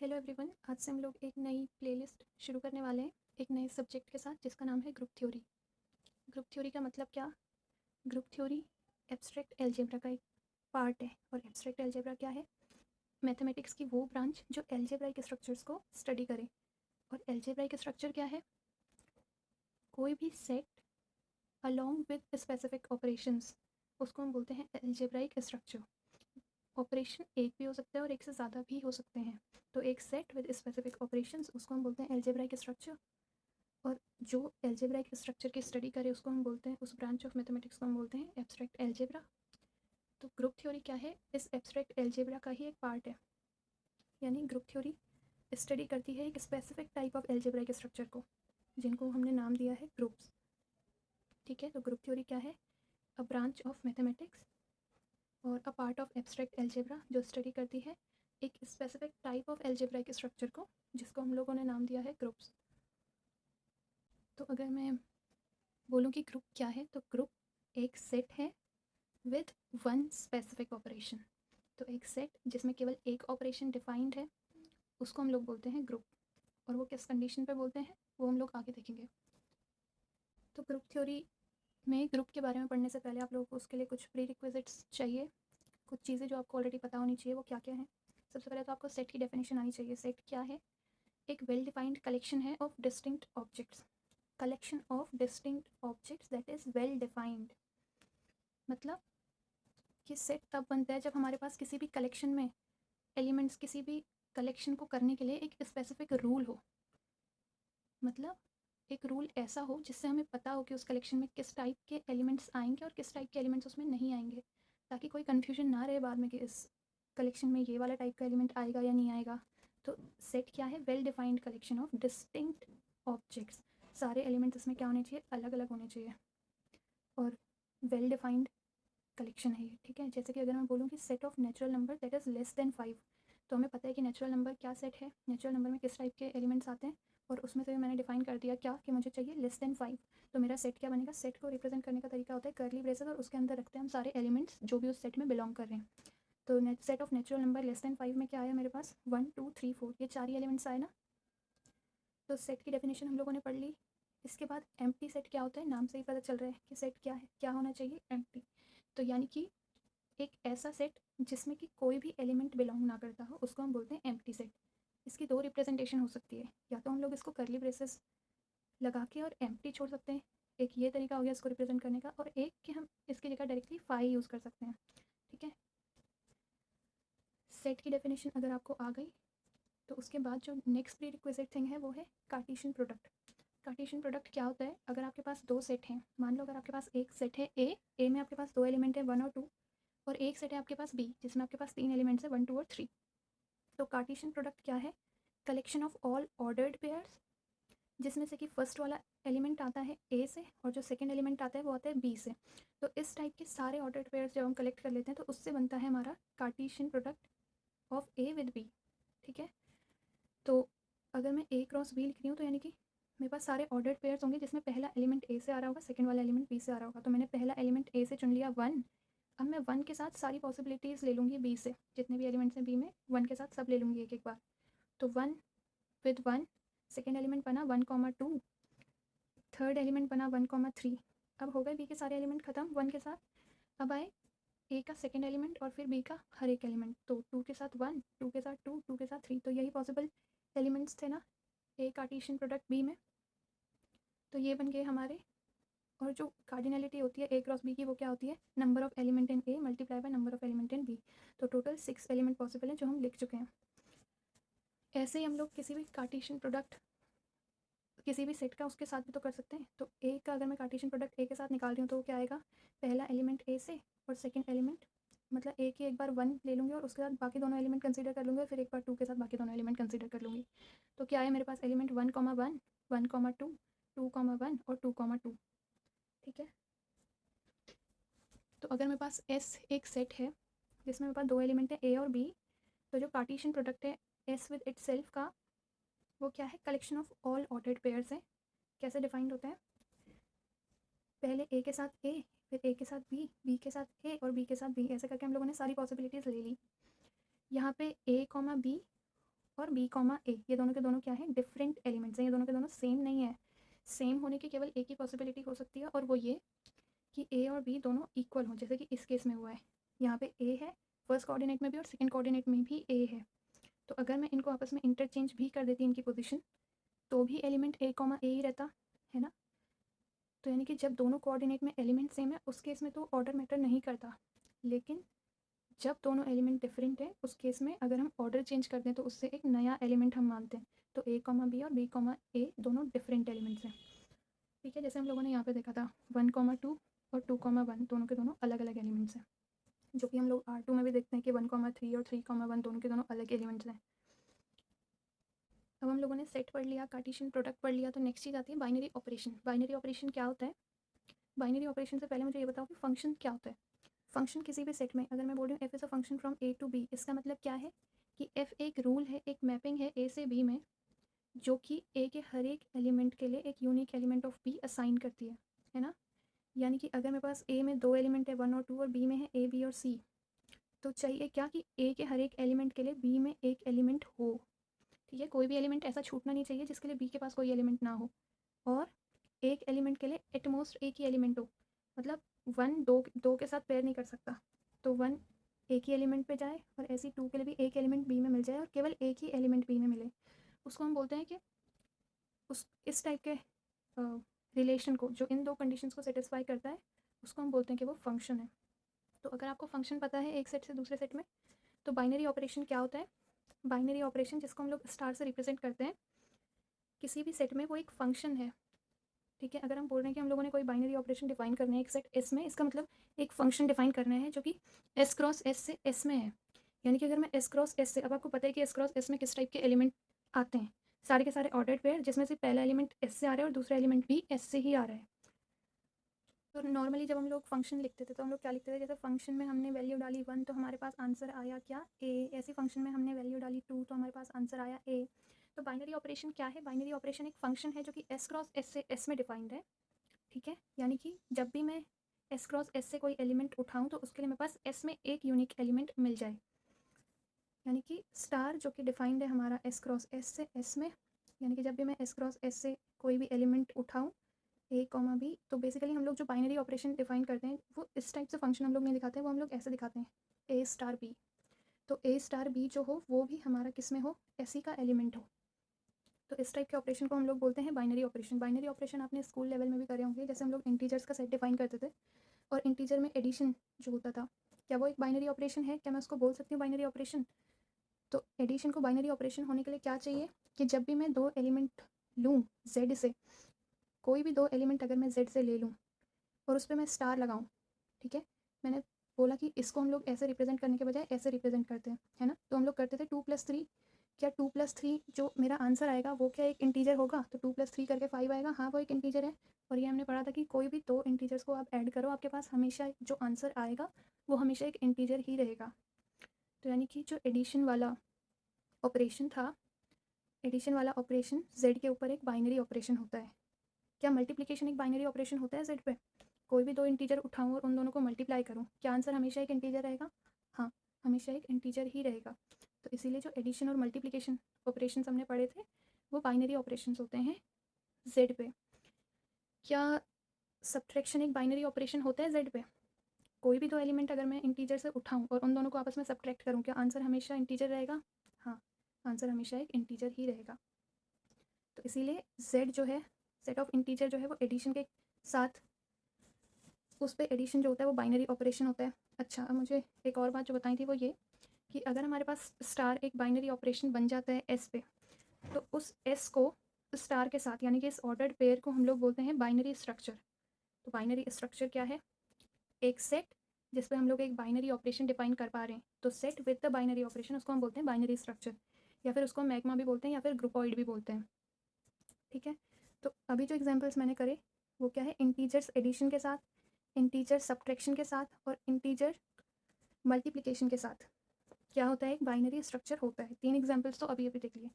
Hello everyone, आज से हम लोग एक नई प्लेलिस्ट शुरू करने वाले हैं एक नए सब्जेक्ट के साथ जिसका नाम है ग्रुप थ्योरी। ग्रुप थ्योरी का मतलब क्या? ग्रुप थ्योरी एब्स्ट्रैक्ट अलजेब्रा का एक पार्ट है। और एब्स्ट्रैक्ट अलजेब्रा क्या है? मैथमेटिक्स की वो ब्रांच जो अलजेब्राइक स्ट्रक्चर्स को स्टडी करे। और अलजेब्राइक स्ट्रक्चर क्या है? कोई भी set along with specific operations, उसको हम बोलते हैं अलजेब्राइक स्ट्रक्चर। ऑपरेशन एक भी हो सकता है और एक से ज़्यादा भी हो सकते हैं। तो एक सेट विद स्पेसिफिक ऑपरेशंस उसको हम बोलते हैं अलजेब्राइक स्ट्रक्चर। और जो अलजेब्राइक स्ट्रक्चर की स्टडी करे उसको हम बोलते हैं, उस ब्रांच ऑफ मैथमेटिक्स को हम बोलते हैं एब्स्ट्रैक्ट अलजेब्रा। तो ग्रुप थ्योरी क्या है? इस एब्स्ट्रैक्ट अलजेब्रा का ही एक पार्ट है। यानी ग्रुप थ्योरी स्टडी करती है एक specific type of algebraic structure को, जिनको हमने नाम दिया है ग्रुप्स। ठीक है, तो ग्रुप थ्योरी क्या है? अ ब्रांच ऑफ मैथमेटिक्स और a part of abstract algebra जो स्टडी करती है एक specific type of algebraic structure को, जिसको हम लोगों ने नाम दिया है ग्रुप्स। तो अगर मैं बोलूँ कि ग्रुप क्या है, तो ग्रुप एक सेट है विद वन स्पेसिफिक ऑपरेशन। तो एक सेट जिसमें केवल एक ऑपरेशन डिफाइंड है उसको हम लोग बोलते हैं ग्रुप। और वो किस कंडीशन पे बोलते हैं वो हम लोग आगे देखेंगे। तो ग्रुप थ्योरी में ग्रुप के बारे में पढ़ने से पहले आप लोगों को उसके लिए कुछ प्री रिक्विजिट्स चाहिए। कुछ चीज़ें जो आपको ऑलरेडी पता होनी चाहिए वो क्या क्या है। सबसे पहले तो आपको सेट की डेफिनेशन आनी चाहिए। सेट क्या है? एक वेल डिफाइंड कलेक्शन है of distinct objects. Collection of distinct objects that is well defined. मतलब कि सेट तब बनता है जब हमारे पास किसी भी कलेक्शन में एलिमेंट्स, किसी भी कलेक्शन को करने के लिए एक स्पेसिफिक रूल हो। मतलब एक रूल ऐसा हो जिससे हमें पता हो कि उस कलेक्शन में किस टाइप के एलिमेंट्स आएंगे और किस टाइप के एलिमेंट्स उसमें नहीं आएंगे, ताकि कोई कन्फ्यूजन ना रहे बाद में कि इस कलेक्शन में ये वाला टाइप का एलिमेंट आएगा या नहीं आएगा। तो सेट क्या है? Well defined collection of distinct objects. सारे एलिमेंट्स इसमें क्या होने चाहिए? अलग अलग होने चाहिए। और वेल डिफाइंड कलेक्शन है ये। ठीक है, जैसे कि अगर मैं बोलूँ कि set of natural number that is less than 5, तो हमें पता है कि नेचुरल नंबर क्या सेट है, नेचुरल नंबर में किस टाइप के एलिमेंट्स आते हैं। और उसमें से मैंने डिफाइन कर दिया क्या कि मुझे चाहिए लेस देन 5। तो मेरा सेट क्या बनेगा? सेट को रिप्रेजेंट करने का तरीका होता है कर्ली ब्रेसेस, और उसके अंदर रखते हैं हम सारे एलिमेंट्स जो भी उस सेट में बिलोंग कर रहे हैं। तो set of natural number less than 5 में क्या आया मेरे पास? 1 2 3 4, ये 4 ही एलिमेंट्स आए ना। तो सेट की डेफिनेशन हम लोगों ने पढ़ ली। इसके बाद एम्प्टी सेट क्या होता है? नाम से ही पता चल रहा है कि सेट क्या है, क्या होना चाहिए? एम्प्टी। तो यानी कि एक ऐसा सेट जिसमें कि कोई भी एलिमेंट बिलोंग ना करता हो उसको हम बोलते हैं एम्प्टी सेट। इसकी दो रिप्रेजेंटेशन हो सकती है, या तो हम लोग इसको कर्ली ब्रेसेस लगा के और एम्प्टी छोड़ सकते हैं, एक ये तरीका हो गया इसको रिप्रेजेंट करने का, और एक कि हम इसकी जगह डायरेक्टली फाई यूज़ कर सकते हैं। ठीक है, सेट की डेफिनेशन अगर आपको आ गई तो उसके बाद जो नेक्स्ट प्री रिक्विजिट थिंग है वो है कार्टेशियन प्रोडक्ट। कार्टेशियन प्रोडक्ट क्या होता है? अगर आपके पास दो सेट हैं, मान लो अगर आपके पास एक सेट है ए में आपके पास दो एलिमेंट है 1 और 2, और एक सेट है आपके पास बी जिसमें आपके पास तीन एलिमेंट्स है 1 2 और 3। तो कार्टेशियन प्रोडक्ट क्या है? Collection of all ordered pairs, जिसमें से कि फर्स्ट वाला एलिमेंट आता है ए से और जो सेकंड एलिमेंट आता है वो आता है बी से। तो इस टाइप के सारे ऑर्डर्ड पेयर्स जब हम कलेक्ट कर लेते हैं तो उससे बनता है हमारा Cartesian product of A with B. ठीक है, तो अगर मैं ए क्रॉस बी लिख रही हूँ तो यानी कि मेरे पास सारे ऑर्डर्ड पेयर्स होंगे जिसमें पहला एलिमेंट ए से आ रहा होगा, सेकंड वाला एलिमेंट बी से आ रहा होगा। तो मैंने पहला एलिमेंट ए से चुन लिया 1। अब मैं 1 के साथ सारी पॉसिबिलिटीज़ ले लूँगी बी से, जितने भी एलिमेंट्स हैं बी में 1 के साथ सब ले लूँगी एक एक बार। तो 1 विद 1, सेकेंड एलिमेंट बना 1 2, थर्ड एलिमेंट बना 1 3। अब हो गए बी के सारे एलिमेंट खत्म 1 के साथ। अब आए ए का सेकेंड एलिमेंट और फिर बी का हर एक एलिमेंट। तो 2 के साथ 1, 2 के साथ 2, 2 के साथ 3। तो यही पॉसिबल एलिमेंट्स थे ना ए कार्टेशियन प्रोडक्ट बी में। तो ये बन गए हमारे। और जो कार्डिनलिटी होती है ए क्रॉस बी की वो क्या होती है? Number of element in A multiply by number of element in B. तो टोटल 6 एलिमेंट पॉसिबल हैं जो हम लिख चुके हैं। ऐसे ही हम लोग किसी भी कार्टेशियन प्रोडक्ट किसी भी सेट का उसके साथ भी तो कर सकते हैं। तो ए का अगर मैं कार्टेशियन प्रोडक्ट ए के साथ निकाल रही हूँ तो वो क्या आएगा? पहला एलिमेंट ए से और सेकंड एलिमेंट, मतलब ए की एक बार 1 ले लूँगी और उसके साथ बाकी दोनों एलिमेंट कंसीडर कर लूँगी और फिर एक बार 2 के साथ बाकी दोनों एलिमेंट कंसीडर कर लूँगी। तो क्या है मेरे पास? एलिमेंट 1 1, 1 2, 2 1 और 2 2। ठीक है, तो अगर मेरे पास एस एक सेट है जिसमें मेरे पास दो एलिमेंट है ए और बी, तो जो कार्टेशियन प्रोडक्ट है एस विद इटसेल्फ का वो क्या है? Collection of all ordered pairs है। कैसे डिफाइंड होता है? पहले ए के साथ ए, फिर ए के साथ बी, बी के साथ ए और बी के साथ बी, ऐसे करके हम लोगों ने सारी पॉसिबिलिटीज़ ले ली। यहाँ पे ए कॉमा बी और बी कॉमा ए, ये दोनों के दोनों क्या है, डिफरेंट एलिमेंट्स हैं, ये दोनों के दोनों सेम नहीं है। सेम होने की केवल एक ही पॉसिबिलिटी हो सकती है, और वो ये कि ए और बी दोनों इक्वल हों, जैसे कि इस केस में हुआ है। यहाँ पे ए है, फर्स्ट कोऑर्डिनेट में भी और सेकंड कोऑर्डिनेट में भी ए है। तो अगर मैं इनको आपस में इंटरचेंज भी कर देती इनकी पोजीशन, तो भी एलिमेंट ए कॉमा ए ही रहता है ना। तो यानी कि जब दोनों कोऑर्डिनेट में एलिमेंट सेम है उस केस में तो ऑर्डर मैटर नहीं करता, लेकिन जब दोनों एलिमेंट डिफरेंट है उस केस में अगर हम ऑर्डर चेंज कर दें तो उससे एक नया एलिमेंट हम मानते हैं। तो ए कॉमा बी और बी कॉमा ए दोनों डिफरेंट एलिमेंट्स हैं। ठीक है, जैसे हम लोगों ने यहाँ पे देखा था 1,2 और 2,1 दोनों के दोनों अलग अलग एलिमेंट्स हैं, जो कि हम लोग R2 में भी देखते हैं कि 1,3 और 3,1 दोनों के दोनों अलग एलिमेंट्स हैं। अब हम लोगों ने सेट पढ़ लिया, कार्टेशियन प्रोडक्ट पढ़ लिया, तो नेक्स्ट चीज़ आती है बाइनरी ऑपरेशन। बाइनरी ऑपरेशन क्या होता है? बाइनरी ऑपरेशन से पहले मुझे ये बताओ कि फंक्शन क्या होता है। फंक्शन किसी भी सेट में अगर मैं बोल रही हूँ F is a function from A to B, इसका मतलब क्या है कि एफ एक रूल है, एक मैपिंग है ए से बी में, जो कि ए के हर एक एलिमेंट के लिए एक unique element of be assign करती है ना। यानी कि अगर मेरे पास ए में 2 एलिमेंट है 1 और 2 और बी में है ए बी और सी, तो चाहिए क्या कि ए के हर एक एलिमेंट के लिए बी में एक एलिमेंट हो। ठीक है, कोई भी एलिमेंट ऐसा छूटना नहीं चाहिए जिसके लिए बी के पास कोई एलिमेंट ना हो, और एक एलिमेंट के लिए एटमोस्ट एक ही एलिमेंट हो। मतलब 1 दो के साथ पेयर नहीं कर सकता, तो 1 एक ही एलिमेंट पे जाए और ऐसी 2 के लिए भी एक एलिमेंट बी में मिल जाए और केवल एक ही एलिमेंट बी में मिले, उसको हम बोलते हैं कि उस इस टाइप के रिलेशन को जो इन दो कंडीशंस को सेटिस्फाई करता है उसको हम बोलते हैं कि वो फंक्शन है। तो अगर आपको फंक्शन पता है एक सेट से दूसरे सेट में, तो बाइनरी ऑपरेशन क्या होता है? बाइनरी ऑपरेशन, जिसको हम लोग स्टार से रिप्रेजेंट करते हैं, किसी भी सेट में वो एक फंक्शन है। ठीक है, अगर हम बोल रहे हैं कि हम लोगों ने कोई बाइनरी ऑपरेशन डिफाइन करना है एक सेट एस में, इसका मतलब एक फंक्शन डिफाइन करना है जो कि एस क्रॉस एस से एस में है। यानी कि अगर मैं एस क्रॉस एस से, अब आपको पता है कि एस क्रॉस एस में किस टाइप के एलिमेंट आते हैं, सारे के सारे ऑर्डर्ड पेयर, जिसमें से पहला एलिमेंट एस से आ रहा है और दूसरा एलिमेंट भी एस से ही आ रहा है। तो नॉर्मली जब हम लोग फंक्शन लिखते थे तो हम लोग क्या लिखते थे, जैसे फंक्शन में हमने वैल्यू डाली 1 तो हमारे पास आंसर आया क्या, ए। ऐसी फंक्शन में हमने वैल्यू डाली 2 तो हमारे पास आंसर आया ए। तो बाइनरी ऑपरेशन क्या है? बाइनरी ऑपरेशन एक फंक्शन है जो कि एस क्रॉस एस से एस में डिफाइंड है। ठीक है, यानी कि जब भी मैं एस क्रॉस एस से कोई एलिमेंट उठाऊं तो उसके लिए मेरे पास एस में एक यूनिक एलिमेंट मिल जाए। यानी कि स्टार जो कि डिफाइंड है हमारा एस क्रॉस एस से एस में, यानी कि जब भी मैं एस क्रॉस एस से कोई भी एलिमेंट उठाऊं ए कॉमा बी, तो बेसिकली हम लोग जो बाइनरी ऑपरेशन डिफाइन करते हैं वो इस टाइप से फंक्शन हम लोग नहीं दिखाते हैं, वो हम लोग ऐसे दिखाते हैं ए स्टार बी। तो ए स्टार बी जो हो वो भी हमारा किस में हो, एसी का एलिमेंट हो। तो इस टाइप के ऑपरेशन को हम लोग बोलते हैं बाइनरी ऑपरेशन। बाइनरी ऑपरेशन आपने स्कूल लेवल में भी करे होंगे, जैसे हम लोग इंटीजर्स का सेट डिफाइन करते थे और इंटीजर में एडिशन जो होता था, क्या वो एक बाइनरी ऑपरेशन है? क्या मैं उसको बोल सकती हूँ बाइनरी ऑपरेशन? तो एडिशन को बाइनरी ऑपरेशन होने के लिए क्या चाहिए कि जब भी मैं 2 एलिमेंट लूँ जेड से, कोई भी 2 एलिमेंट अगर मैं जेड से ले लूँ और उस पर मैं स्टार लगाऊँ, ठीक है, मैंने बोला कि इसको हम लोग ऐसे रिप्रेजेंट करने के बजाय ऐसे रिप्रेजेंट करते हैं, है ना। तो हम लोग करते थे 2+3, क्या 2+3 जो मेरा आंसर आएगा वो क्या एक इंटीजर होगा? तो 2+3 करके 5 आएगा, हाँ वो एक इंटीजर है। और ये हमने पढ़ा था कि कोई भी 2 इंटीजर्स को आप ऐड करो, आपके पास हमेशा जो आंसर आएगा वो हमेशा एक इंटीजर ही रहेगा। तो यानी कि जो एडिशन वाला ऑपरेशन था, एडिशन वाला ऑपरेशन जेड के ऊपर एक बाइनरी ऑपरेशन होता है। क्या मल्टीप्लिकेशन एक बाइनरी ऑपरेशन होता है जेड पे? कोई भी 2 इंटीजर उठाऊँ और उन दोनों को मल्टीप्लाई करूँ, क्या आंसर हमेशा एक इंटीजर रहेगा? हाँ, हमेशा एक इंटीजर ही रहेगा। तो इसीलिए जो एडिशन और मल्टीप्लिकेशन ऑपरेशंस हमने पढ़े थे वो बाइनरी ऑपरेशंस होते हैं जेड पे। क्या सब्ट्रैक्शन एक बाइनरी ऑपरेशन होता है जेड पे? कोई भी 2 एलिमेंट अगर मैं इंटीजर से उठाऊँ और उन दोनों को आपस में सब्ट्रैक्ट करूँ, क्या आंसर हमेशा इंटीजर रहेगा? हाँ, आंसर हमेशा एक इंटीजर ही रहेगा। तो इसीलिए जेड जो है, सेट ऑफ इंटीजर जो है वो एडिशन के साथ, उस पर एडिशन जो होता है वो बाइनरी ऑपरेशन होता है। अच्छा, अब मुझे एक और बात जो बताई थी वो ये कि अगर हमारे पास स्टार एक बाइनरी ऑपरेशन बन जाता है एस पे, तो उस एस को स्टार के साथ, यानी कि इस ऑर्डर्ड पेयर को हम लोग बोलते हैं बाइनरी स्ट्रक्चर। तो बाइनरी स्ट्रक्चर क्या है? एक सेट जिस पे हम लोग एक बाइनरी ऑपरेशन डिफाइन कर पा रहे हैं, तो set with the binary operation उसको हम बोलते हैं बाइनरी स्ट्रक्चर, या फिर उसको मैग्मा भी बोलते हैं या फिर ग्रुपॉइड भी बोलते हैं। ठीक है, तो अभी जो एग्जांपल्स मैंने करे वो क्या है, इंटीजर्स एडिशन के साथ, इंटीजर सब्ट्रैक्शन के साथ और इंटीजर मल्टीप्लिकेशन के साथ क्या होता है, एक बाइनरी स्ट्रक्चर होता है। 3 एग्जांपल्स तो अभी अभी देख लिए।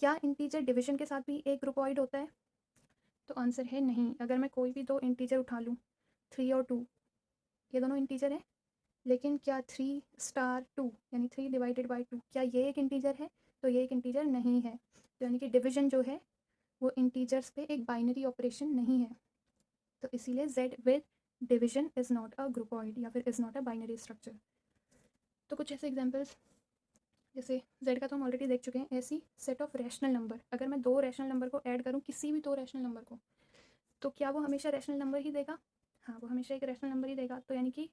क्या इंटीजर डिवीजन के साथ भी एक ग्रुपॉइड होता है? तो आंसर है नहीं। अगर मैं कोई भी 2 इंटीजर उठा लूँ 3 और 2, ये दोनों इंटीजर हैं, लेकिन क्या 3 स्टार 2 यानी 3 डिवाइडेड बाई 2 क्या ये एक इंटीजर है? तो ये एक इंटीजर नहीं है। तो यानी कि डिवीजन जो है वो इंटीजर्स पे एक बाइनरी ऑपरेशन नहीं है, तो इसीलिए z with division is not a groupoid या फिर is not a binary structure. तो कुछ ऐसे एग्जांपल्स, जैसे z का तो हम ऑलरेडी देख चुके हैं, ऐसी सेट ऑफ रैशनल नंबर, अगर मैं दो रैशनल नंबर को ऐड करूँ, किसी भी दो रैशनल नंबर को, तो क्या वो हमेशा रैशनल नंबर ही देगा? हाँ, वो हमेशा एक रैशनल नंबर ही देगा। तो यानी कि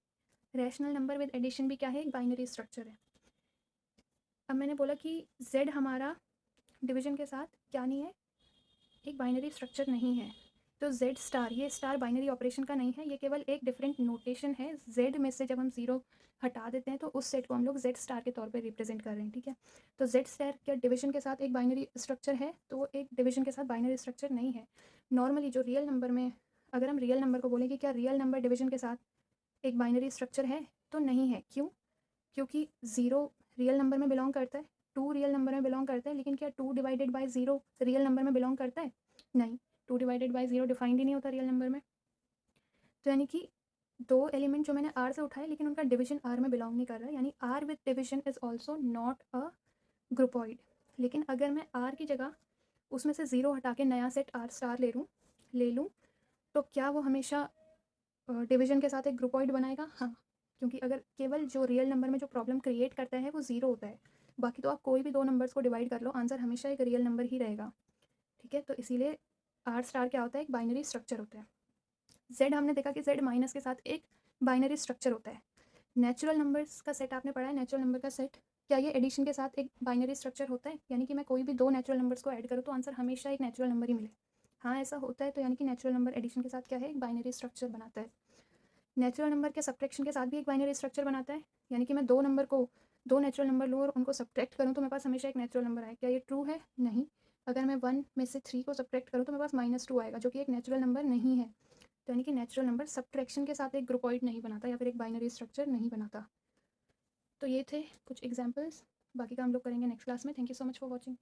रैशनल नंबर विद एडिशन भी क्या है? एक बाइनरी स्ट्रक्चर है। अब मैंने बोला कि z हमारा डिवीजन के साथ क्या नहीं है? एक बाइनरी स्ट्रक्चर नहीं है। तो z स्टार, ये स्टार बाइनरी ऑपरेशन का नहीं है, ये केवल एक डिफरेंट नोटेशन है। z में से जब हम ज़ीरो हटा देते हैं तो उस सेट को हम लोग z स्टार के तौर पे रिप्रेजेंट कर रहे हैं, ठीक है। तो z स्टार क्या डिवीजन के साथ एक बाइनरी स्ट्रक्चर है? तो वो एक डिवीजन के साथ बाइनरी स्ट्रक्चर नहीं है। नॉर्मली जो रियल नंबर में, अगर हम रियल नंबर को बोलें कि क्या रियल नंबर डिवीजन के साथ एक बाइनरी स्ट्रक्चर है, तो नहीं है। क्यों? क्योंकि ज़ीरो रियल नंबर में बिलोंग करता है, टू रियल नंबर में बिलोंग करता है, लेकिन क्या two divided by zero real number में बिलोंग करता है? नहीं, two divided by zero defined ही नहीं होता रियल नंबर में। तो यानी कि दो एलिमेंट जो मैंने आर से उठाए, लेकिन उनका डिवीजन आर में बिलोंग नहीं कर रहा है, यानी R with division is also not a groupoid. लेकिन अगर मैं आर की जगह उसमें से ज़ीरो हटा के नया सेट आर स्टार ले लूँ, तो क्या वो हमेशा डिवीजन के साथ एक ग्रुपॉइड बनाएगा? हाँ, क्योंकि अगर केवल जो रियल नंबर में जो प्रॉब्लम क्रिएट करता है वो ज़ीरो होता है, बाकी तो आप कोई भी दो नंबर्स को डिवाइड कर लो, आंसर हमेशा एक रियल नंबर ही रहेगा, ठीक है। तो इसीलिए आर स्टार क्या होता है? एक बाइनरी स्ट्रक्चर होता है। जेड हमने देखा कि जेड माइनस के साथ एक बाइनरी स्ट्रक्चर होता है। नेचुरल नंबर्स का सेट आपने पढ़ा है, नेचुरल नंबर का सेट, क्या ये एडिशन के साथ एक बाइनरी स्ट्रक्चर होता है? यानी कि मैं कोई भी दो नेचुरल नंबर्स को ऐड करूँ तो आंसर हमेशा एक नेचुरल नंबर ही मिले। हाँ, ऐसा होता है। तो यानी कि नेचुरल नंबर एडिशन के साथ क्या है? एक बाइनरी स्ट्रक्चर बनाता है। नेचुरल नंबर के सब्ट्रैक्शन के साथ भी एक बाइनरी स्ट्रक्चर बनाता है, यानी कि मैं दो नंबर को, दो नेचुरल नंबर लूँ और उनको सब्ट्रैक्ट करूँ तो मेरे पास हमेशा एक नेचुरल नंबर आए। क्या ये ट्रू है? नहीं। अगर मैं वन में से थ्री को सब्ट्रैक्ट करूँ तो मेरे पास -2 आएगा, जो कि एक नेचुरल नंबर नहीं है। तो यानी कि नेचुरल नंबर सब्ट्रैक्शन के साथ एक ग्रुपॉइड नहीं बनाता या फिर एक बाइनरी स्ट्रक्चर नहीं बनाता। तो ये थे कुछ एग्जाम्पल्स, बाकी का हम लोग करेंगे नेक्स्ट क्लास में। Thank you so much for watching.